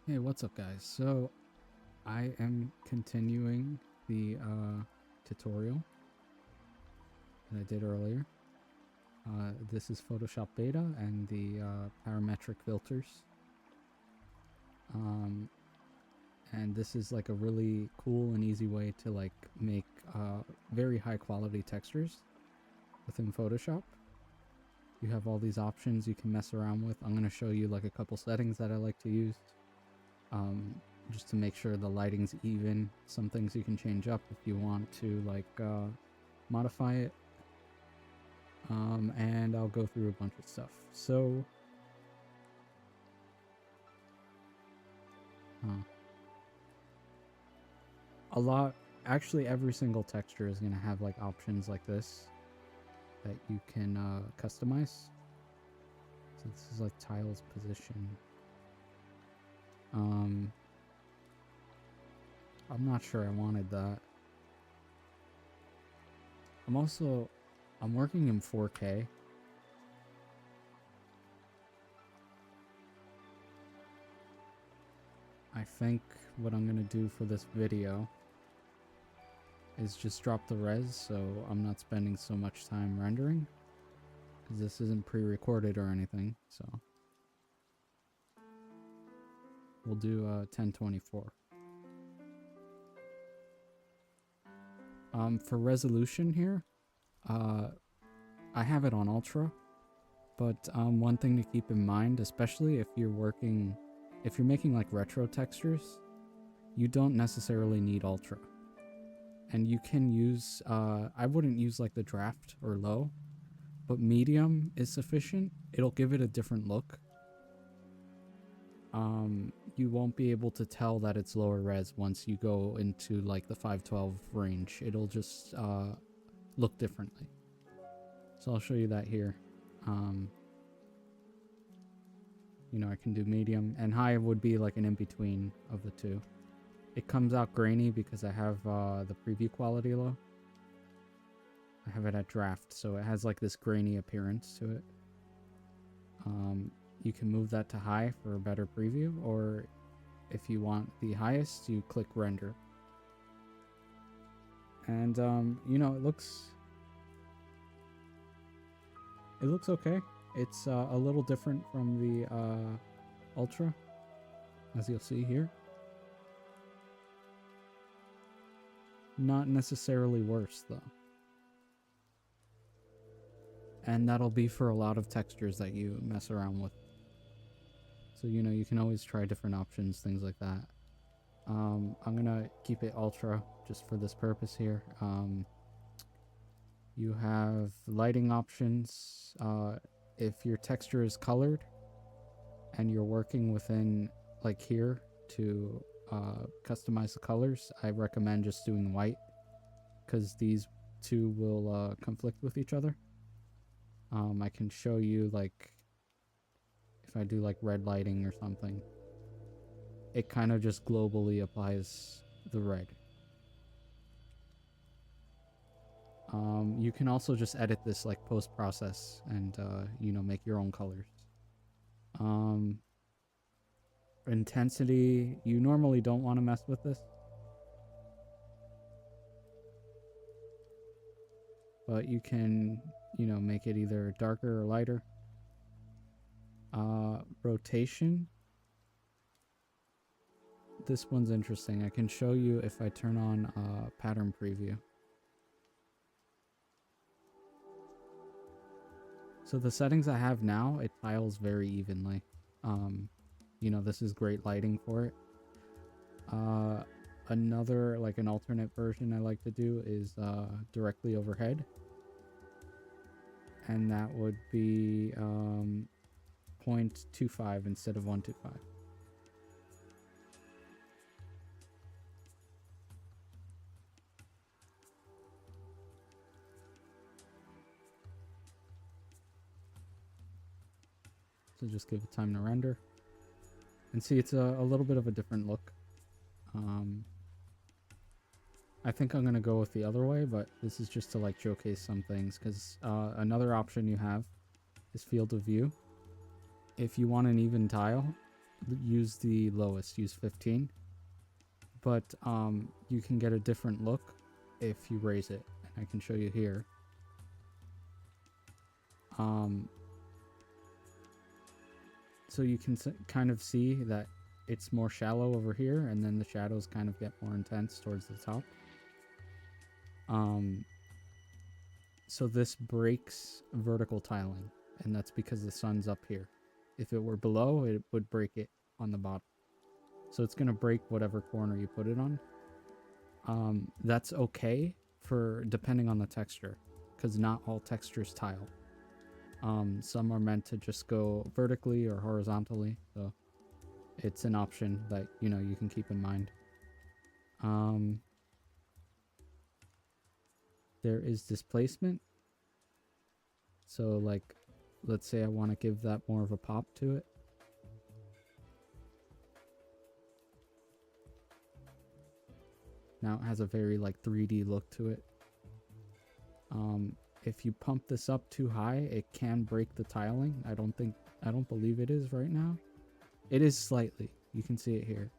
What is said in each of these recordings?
Hey, what's up guys? So I am continuing the tutorial that I did earlier. This is Photoshop Beta and the parametric filters. And this is like a really cool and easy way to like make very high quality textures within Photoshop. You have all these options you can mess around with. I'm going to show you like a couple settings that I like to use. Just to make sure the lighting's even. Some things you can change up if you want to like modify it. And I'll go through a bunch of stuff. So actually every single texture is going to have like options like this that you can customize. So this is like tiles position. I'm not sure I wanted that. I'm working in 4K. I think what I'm gonna do for this video is just drop the res so I'm not spending so much time rendering, because this isn't pre-recorded or anything, so we'll do 1024. For resolution here, I have it on ultra, but one thing to keep in mind, especially if you're making like retro textures, you don't necessarily need ultra. And you can use, I wouldn't use like the draft or low, but medium is sufficient. It'll give it a different look. You won't be able to tell that it's lower res once you go into like the 512 range. It'll just look differently. So I'll show you that here. You know, I can do medium, and high would be like an in-between of the two. It comes out grainy because I have the preview quality low. I have it at draft, so it has like this grainy appearance to it. You can move that to high for a better preview, or if you want the highest, you click render. And you know, it looks okay. It's a little different from the ultra, as you'll see here. Not necessarily worse though. And that'll be for a lot of textures that you mess around with. So, you know, you can always try different options, things like that. I'm gonna keep it ultra just for this purpose here. You have lighting options. If your texture is colored and you're working within like here to customize the colors, I recommend just doing white, because these two will conflict with each other. I can show you like if I do like red lighting or something, it kind of just globally applies the red. You can also just edit this like post-process and you know, make your own colors. Intensity, you normally don't want to mess with this, but you can, you know, make it either darker or lighter. Rotation, this one's interesting. I can show you if I turn on pattern preview. So the settings I have now, it tiles very evenly. You know, this is great lighting for it. Another, like an alternate version I like to do is directly overhead. And that would be 0.25 instead of 125. So just give it time to render. And see, it's a little bit of a different look. I think I'm going to go with the other way, but this is just to like showcase some things, because another option you have is field of view. If you want an even tile, use the lowest, use 15. But you can get a different look if you raise it, and I can show you here. So you can kind of see that it's more shallow over here, and then the shadows kind of get more intense towards the top. So this breaks vertical tiling, and that's because the sun's up here. If it were below, it would break it on the bottom. So it's going to break whatever corner you put it on. That's okay for depending on the texture, because not all textures tile. Some are meant to just go vertically or horizontally, so it's an option that you can keep in mind. There is displacement. So like, let's say I want to give that more of a pop to it. Now it has a very like 3D look to it. If you pump this up too high, it can break the tiling. I don't believe it is right now. It is slightly. You can see it here.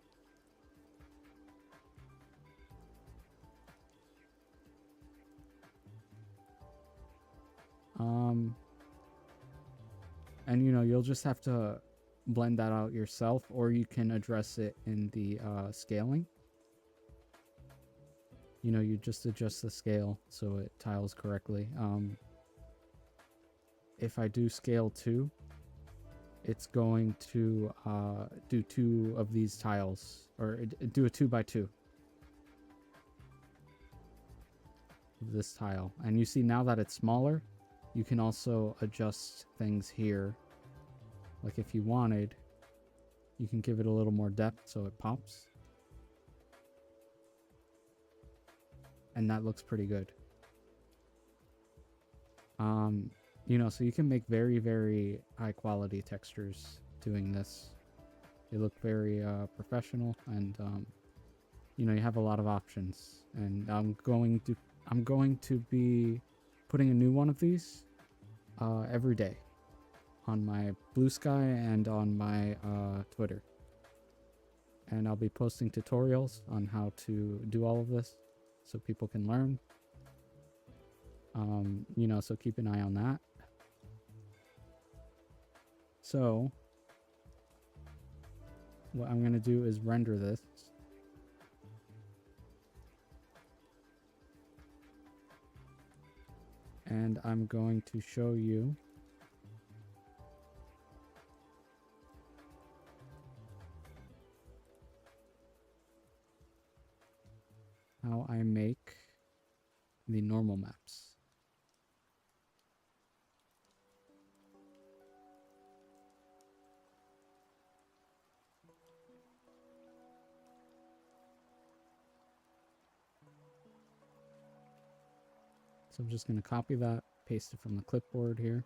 And you'll just have to blend that out yourself, or you can address it in the scaling. You just adjust the scale so it tiles correctly. If I do scale 2, it's going to do 2 of these tiles, or do a 2x2 of this tile. And you see now that it's smaller, you can also adjust things here. Like if you wanted, you can give it a little more depth so it pops. And that looks pretty good. So you can make very, very high quality textures doing this. They look very professional, and you have a lot of options. And I'm going to be putting a new one of these every day on my Blue Sky and on my Twitter. And I'll be posting tutorials on how to do all of this so people can learn. So keep an eye on that. So what I'm going to do is render this. And I'm going to show you how I make the normal maps. So I'm just going to copy that, paste it from the clipboard here.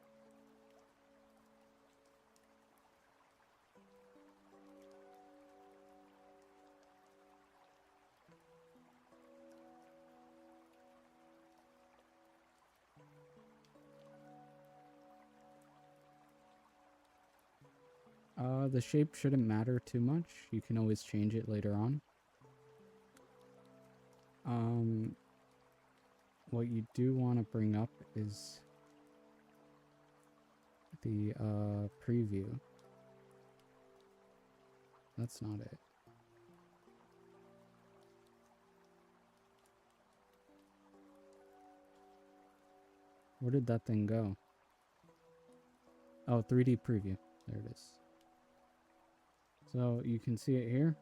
The shape shouldn't matter too much. You can always change it later on. What you do want to bring up is the preview. That's not it. Where did that thing go? Oh, 3D preview. There it is. So you can see it here.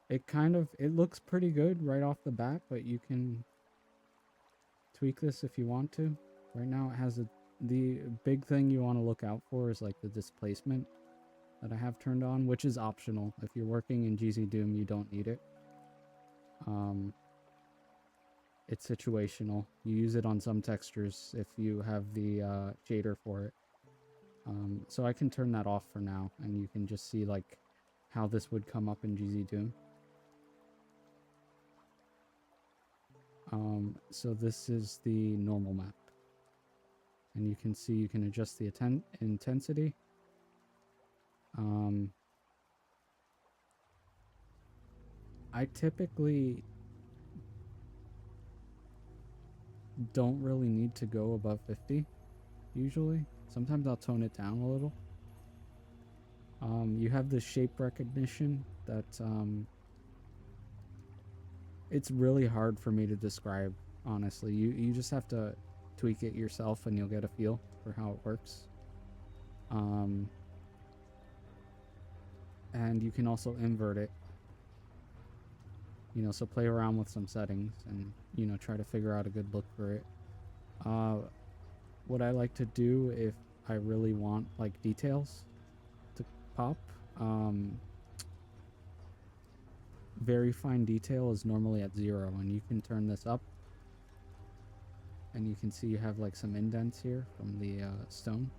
It looks pretty good right off the bat, but you can tweak this if you want to. Right now it has the big thing you want to look out for is like the displacement that I have turned on, which is optional. If you're working in GZ Doom, you don't need it. It's situational. You use it on some textures if you have the shader for it. So I can turn that off for now, and you can just see like how this would come up in GZ Doom. So this is the normal map, and you can see you can adjust the intensity. I typically don't really need to go above 50, usually. Sometimes I'll tone it down a little. You have the shape recognition that it's really hard for me to describe, honestly. You just have to tweak it yourself and you'll get a feel for how it works. And you can also invert it, so play around with some settings and try to figure out a good look for it. What I like to do if I really want like details to pop, very fine detail is normally at 0, and you can turn this up and you can see you have like some indents here from the stone.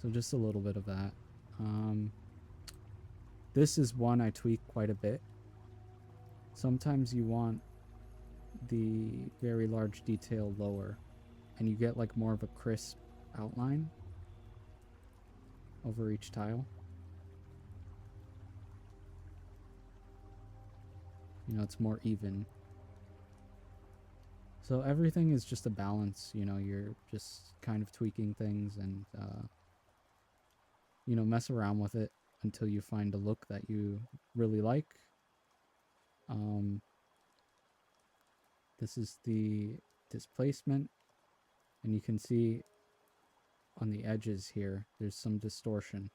So just a little bit of that. This is one I tweak quite a bit. Sometimes you want the very large detail lower and you get like more of a crisp outline over each tile. It's more even. So everything is just a balance, you're just kind of tweaking things and mess around with it until you find a look that you really like. This is the displacement, and you can see on the edges here there's some distortion.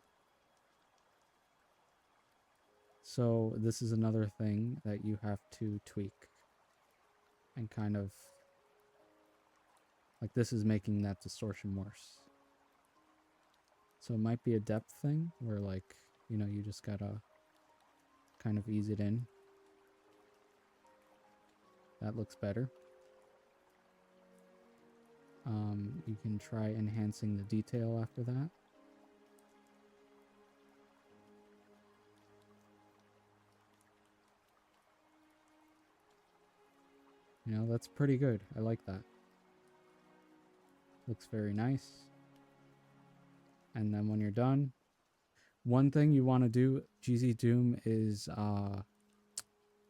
So this is another thing that you have to tweak and kind of like this is making that distortion worse. So it might be a depth thing where like you just gotta kind of ease it in. That looks better. You can try enhancing the detail after that. That's pretty good. I like that. Looks very nice. And then when you're done, one thing you want to do, GZ Doom, is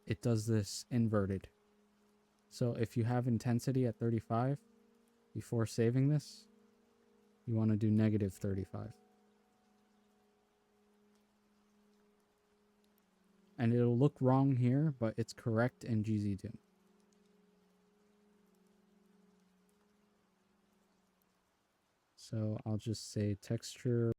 it does this inverted. So if you have intensity at 35, before saving this, you want to do -35. And it'll look wrong here, but it's correct in GZ Doom. So I'll just say texture